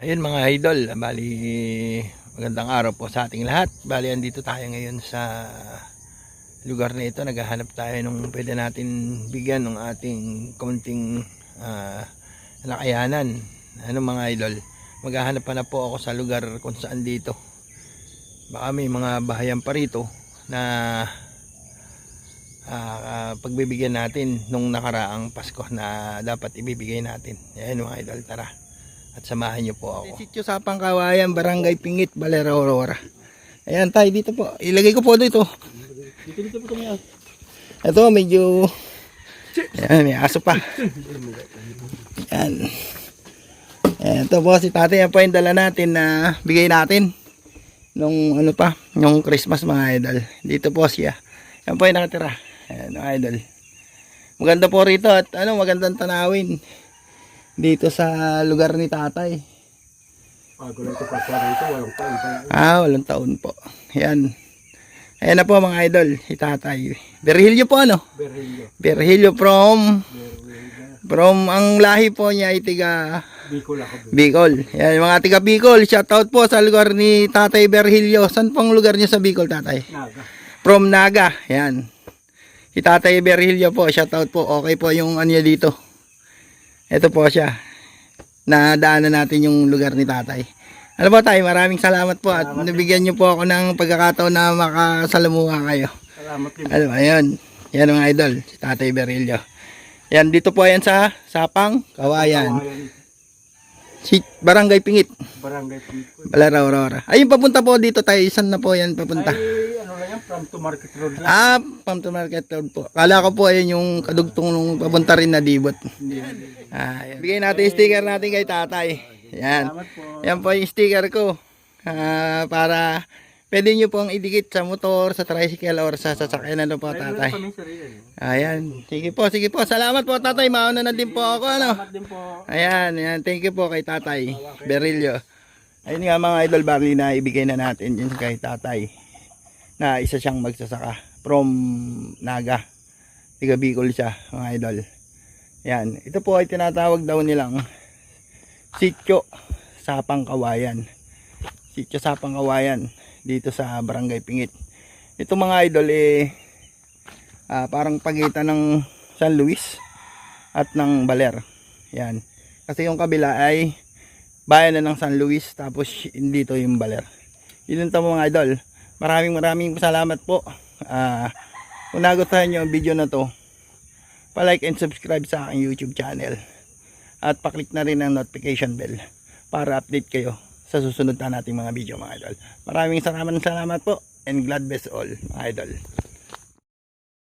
Ayun mga idol, bali magandang araw po sa ating lahat. Bali andito tayo ngayon sa lugar na ito. Naghahanap tayo nung pwede natin bigyan ng ating konting nakayanan. Ano mga idol, maghahanap pa na po ako sa lugar kung saan dito. Baka may mga bahayan pa rito na pagbibigyan natin nung nakaraang Pasko na dapat ibibigay natin. Ayan mga idol, tara at samahan nyo po ako. Sitio Sapang Kawayan, Barangay Pingit, Balera, Aurora. Ayan tayo dito po. Ilagay ko po dito. Dito po ito. Ito medyo ayan, may aso pa. Ayan. Ito po si tatay. Yan po yung dala natin na bigay natin nung ano pa, yung Christmas mga idol. Dito po siya. Yan po yung nakatira. Ayan mga idol. Maganda po rito at magandang tanawin dito sa lugar ni tatay. Walang taon po. Ayan. Ayan na po mga idol, si tatay. Berhilyo po Berhilyo from ang lahi po niya ay tiga Bicol. Ayan mga tiga Bicol. Shoutout po sa lugar ni tatay Berhilyo. Saan pong lugar niya sa Bicol tatay? Naga. From Naga. Ayan. Si tatay Berhilyo po. Shoutout po. Okay po yung niya dito. Ito po siya. Nadaanan natin yung lugar ni tatay. Ano po tayo, maraming salamat po at nabigyan niyo po ako ng pagkakataon na makasalamuha kayo. Salamat din. Ayun. Yan mga idol, si tatay Berhilyo. Yan, dito po yan sa Sapang Kawayan. Si Barangay Pingit. Balera, Aurora. Ayun, papunta po dito tayo. Saan na po yan papunta? From to Market Road. From to Market Road po. Kala ko po ayun yung kadugtong nung papunta rin na Dibot. Bigay natin yung sticker natin kay tatay. Yan. Yan po yung sticker ko. Para pwede nyo pong idikit sa motor, sa tricycle, or sa sasakyan na po tatay. Ayan. Sige po. Salamat po tatay. Mauna na din po ako. Ayan. Thank you po kay tatay Berhilyo. Ayun nga mga idol, barley na ibigay na natin yun kay tatay. Na isa siyang magsasaka from Naga. Tiga Bicol siya mga idol. Yan. Ito po ay tinatawag daw nilang Sitio Sapang Kawayan. Sitio Sapang Kawayan dito sa Barangay Pingit. Ito mga idol parang pagitan ng San Luis at ng Baler. Yan. Kasi yung kabila ay bayan na ng San Luis tapos dito yung Baler. Yun ito mga idol. Maraming salamat po. Kung nagustuhan nyo ang video na to, pa-like and subscribe sa aking YouTube channel. At pa-click na rin ang notification bell para update kayo sa susunod na nating mga video mga idol. Maraming salamat po and God bless all mga idol.